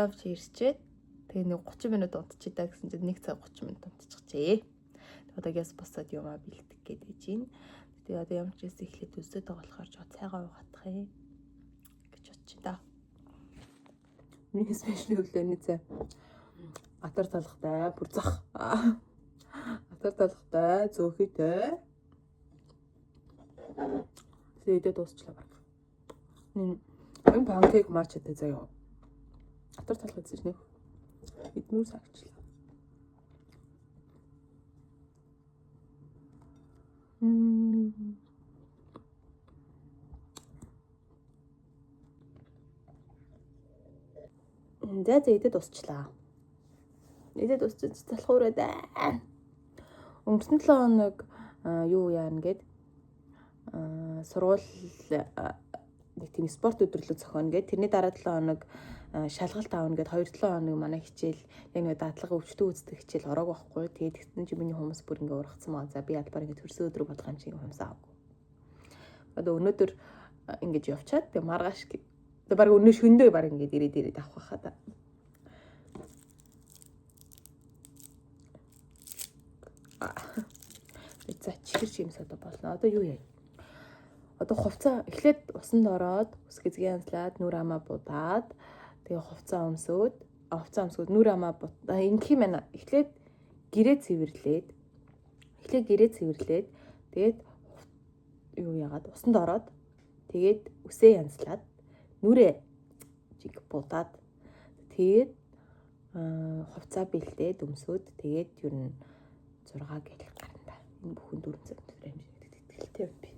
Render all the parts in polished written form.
явж ирчээд тэгээ нэг 30 минут унтчих даа гэсэн чинь 1 цаг 30 минут унтчихжээ. Одоо гяс босоод юмаа бэлдэх гээд байж гин. Тэгээ одоо ямар ч гэсэн эхлээд өсөд байгаа болохоор жоо цайгаа угаадах юм гэж бодчих та. Миний спешиал өглөөний цай. Атар талхтай, бүр зах. Атар талхтай, зөөхөйтэй. Тэгээд дуусчлаа баг. Энэ панкейк мачтай заяа. Атар талхтай зэж нэг эднүүр сагчлаа. Зэдэд усчлаа. Эдэд усч залхуураа даа. Өнгөрсөн 7 хоног юу яана гэд сургууль нэг тийм спорт өдрөлөө зохионо гэд тэрний дараа 7 хоног шалгалт аавна гэд 2-7 хоног манай хичээл яг нэг дадлага өвчтөө үздэг хичээл ороог байхгүй. Тэгээд тэгсэн чинь миний хүмүүс бүр ингээ ургацсан маа. За би альбаар ингээ төрсөн өдрөг бодох юм шиг хүмүүс аваагүй. Одоо өнөөдөр ингэж явчаад тэг маргааш тэг баг өнөө шөндөө баг ингээ ирээд авах хаа та. За чихэр чимс одоо болно. Одоо юу яа? Одоо хувцас эхлээд усанд ороод ус гэзгээ янзлаад нүр амаа будаад тэгээ хувцас өмсөд нүр амаа ингэх юм байна. Эхлээд гэрээ цэвэрлээд тэгээд юу яагаад усанд ороод тэгээд үсээ янзлаад нүрээ чиг будаад тэгээд хувцас бэлдээд өмсөд тэгээд ер нь 6 гэл гарна. Энэ бүхэн 4 цаг төгрөг хэмжээтэй би.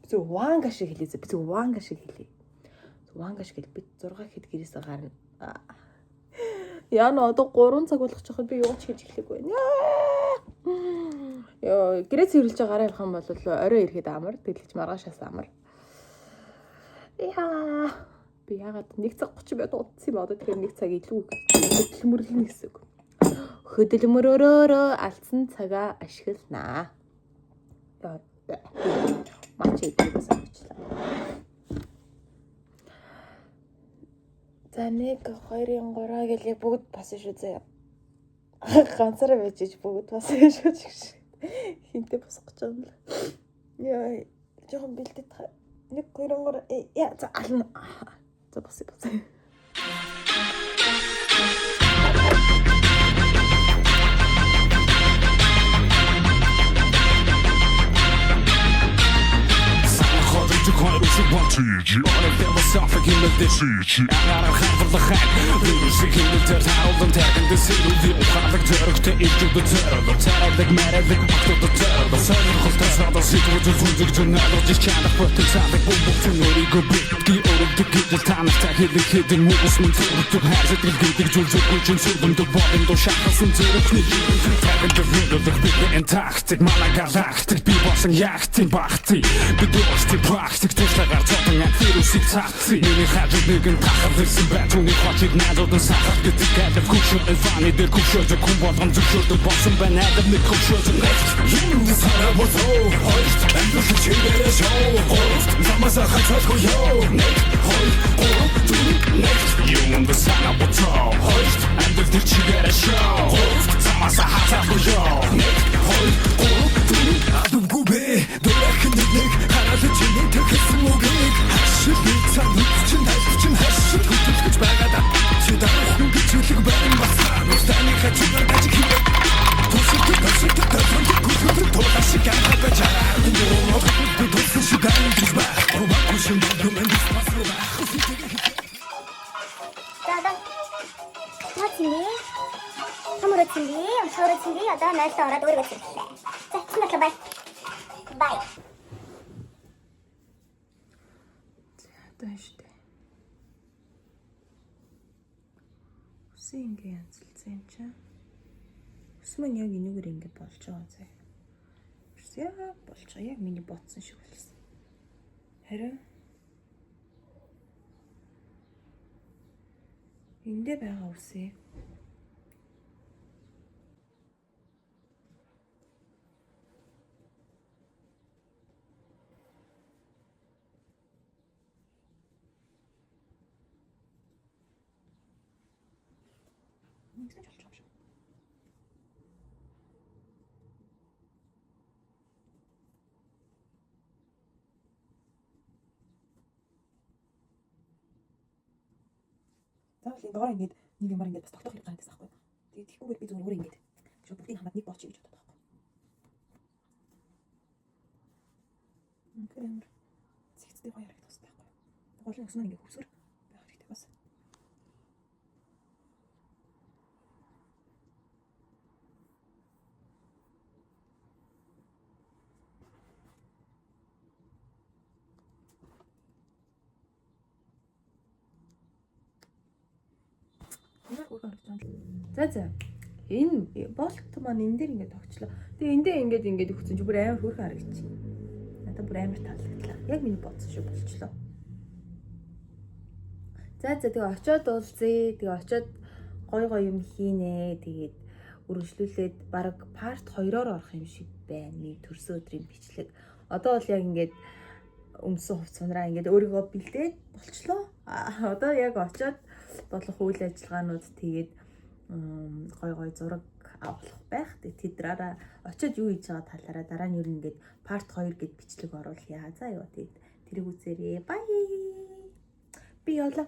Зөв ванга шиг хэлээ. Би зөв ванга шиг хэлээ. Ванга шиг би 6 хэд гэрээсээ гарна. Яна одоо 3 цаг болох чоход би юу ч хийж эхлэхгүй байна. Яа, гэрээ цэвэрлж гараа явах юм бол орой ирэхэд амар, тэглэж маргаашаас амар. Яа, би ягаад 1 цаг 30 минут удсан юм одоо тэгэхээр 1 цаг илүү хөдөлмөрлөн гэсэн үг. Хөдөлмөрөөрөө алдсан цагаа ашигланаа. Мач идэх басаачлаа. За 1 2 3 гэлээ бүгд бас шүү заяа. Ганцаараа байж бүгд бас шүү гэж. Хинтээ босох гэж байгаа юм л. Яа, жоохон бэлдээд 1 2 3 яа за ална. За босоо. Olen filosofic in the city. Agar хавлахай. Вирусик in the terror. Тэрхэн дэсэлүү ухаалаг зөрөгтэй илжүүд зөрөг. Царайдаг мэрэг автод зөрөг. Сайн хөлтөсөд сэтгүүж зүнзэг зөнөөр чанах бүтэн цадаг бүбүтэн өрийгөө битгий өрөвдөг гэж танахтай хэлэхэд хүмүүс минь зүрхдэг хайрцаг гэдэг зүйлсгүй чинь сүрдэмдэг бодон до шахсан зүрхний. Тэрхэн дэвлэгдэх битэн тактик малагалахтик би босон яхтин бахти. Бидошти практик төслагаар цотон вирусик цаци. Миний хажууд нэгэн тахал ирсэн байтуны хочиг надад сахар гэдэг гэдэг хүчээр фаны дээр хүчээр хүн болгон зөвшөөрдөг болсон байна надад нэг хүчээр нэгт. Юм сараа босоо хойш амжилт чигээрээ шоу. Замаса хацаагүй ёо. Нэг хой нэгт. Юм сараа босоо хойш амжилт чигээрээ шоу. Замаса хацаагүй ёо. Нэг хой адум губе дөрөхийн нэг хараалж чиний тэгсэн үгийг хашил чин хашил гэж байгаад чи дарах гэж хэлэг байна басаа нүстаны хачиг гажиг төсөлт тулаш гэнэ бачаа би төсөл шиган гэж баа рубакушин дөрмэн басруу даа Матинди хамрацинди хамрацинди одоо найртаа ороод өөргөө хэллээ. За чиний бай. Бай. Штэ. Үсэн ингээ янзлцсан юм чаа. Үс мань яг энэгээр ингээ болж байгаа зэ. Яа болж байгаа яг миний бодсон шиг болсон. Харин эндээ байгаа үсээ. Ингэж болж байгаа юм шиг. Заавал энэ доор ингэж нэг юмар ингэж бас тогтоох хэрэг гараад байсан байхгүй. Тэгээд тийхгүйгээр би зүгээр ингэж шууд бүгдийг хамаад нэг бооч гэж бодоод байгаа байхгүй. Тэгэхээр ямар зэгцтэй гоё харагдах хэрэгтэй байхгүй. Гол нь өснө ингэ хөвсгөр байх хэрэгтэй бас. За. Энэ болт маань энэ дээр ингээд тогчлоо. Тэгээ эндээ ингээд өгсөн чи бүр амар хөөрхөн харагдчих. Надад бүр амар таалагдлаа. Яг миний бодсон шиг болчлоо. За тэгээ очиод уулзъя. Тэгээ очиод гоё юм хийнэ. Тэгээд үргэлжлүүлээд баг парт 2-оор орох юм шиг байна. Миний төрсөн өдрийн бичлэг. Одоо бол яг ингээд өмсөн хувцсанараа ингээд өөрийгөө бэлдээд болчлоо. Одоо яг очиод бодлох үйл ажиллагаанууд тэгээд гой зураг авах байх. Тэдраараа очиод юу хийж байгаа талаараа дараа нь юу ингээд part 2 гэд бичлэг оруулъя. За ёо тэгээд тэрийг үзээрэй. Bye. Би явлаа.